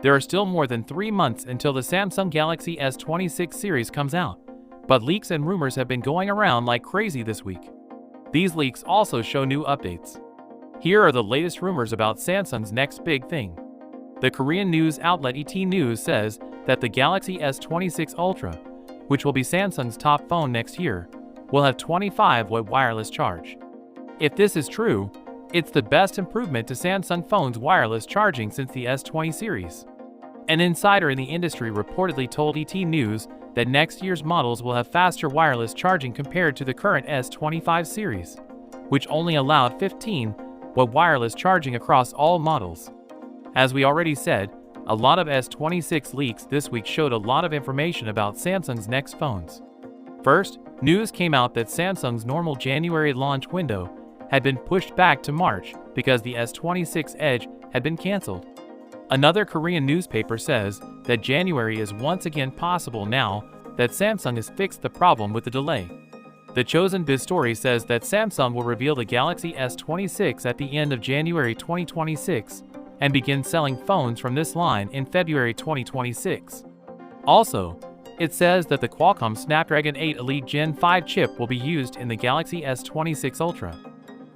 There are still more than 3 months until the Samsung Galaxy S26 series comes out, but leaks and rumors have been going around like crazy this week. These leaks also show new updates. Here are the latest rumors about Samsung's next big thing. The Korean news outlet ET News says that the Galaxy S26 Ultra, which will be Samsung's top phone next year, will have 25-watt wireless charge. If this is true, it's the best improvement to Samsung phones' wireless charging since the S20 series. An insider in the industry reportedly told ET News that next year's models will have faster wireless charging compared to the current S25 series, which only allowed 15-watt wireless charging across all models. As we already said, a lot of S26 leaks this week showed a lot of information about Samsung's next phones. First, news came out that Samsung's normal January launch window had been pushed back to March because the S26 Edge had been cancelled. Another Korean newspaper says that January is once again possible now that Samsung has fixed the problem with the delay. The Chosen Biz story says that Samsung will reveal the Galaxy S26 at the end of January 2026 and begin selling phones from this line in February 2026. Also, it says that the Qualcomm Snapdragon 8 Elite Gen 5 chip will be used in the Galaxy S26 Ultra.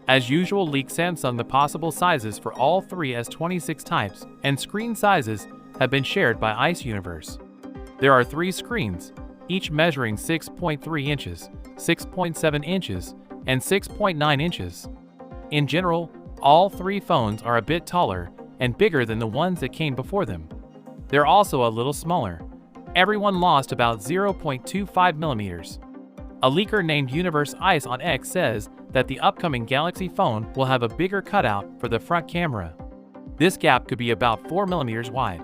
As usual, leaked Samsung the possible sizes for all three S26 types, and screen sizes have been shared by Ice Universe. There are 3 screens, each measuring 6.3 inches, 6.7 inches, and 6.9 inches. In general, all 3 phones are a bit taller and bigger than the ones that came before them. They're also a little smaller. Everyone lost about 0.25 millimeters. A leaker named Universe Ice on X says that the upcoming Galaxy phone will have a bigger cutout for the front camera. This gap could be about 4 millimeters wide.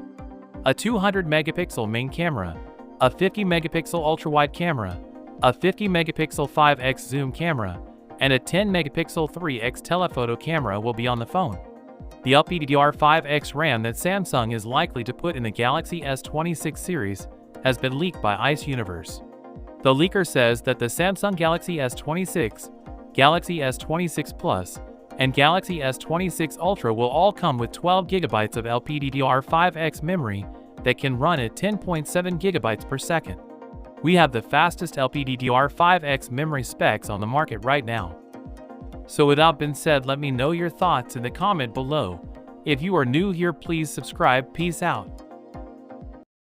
A 200-megapixel main camera, a 50-megapixel ultra-wide camera, a 50-megapixel 5x zoom camera, and a 10-megapixel 3x telephoto camera will be on the phone. The LPDDR5X RAM that Samsung is likely to put in the Galaxy S26 series has been leaked by Ice Universe. The leaker says that the Samsung Galaxy S26, Galaxy S26 Plus, and Galaxy S26 Ultra will all come with 12 GB of LPDDR5X memory that can run at 10.7 GB per second. We have the fastest LPDDR5X memory specs on the market right now. So with that being said, let me know your thoughts in the comment below. If you are new here, please subscribe. Peace out.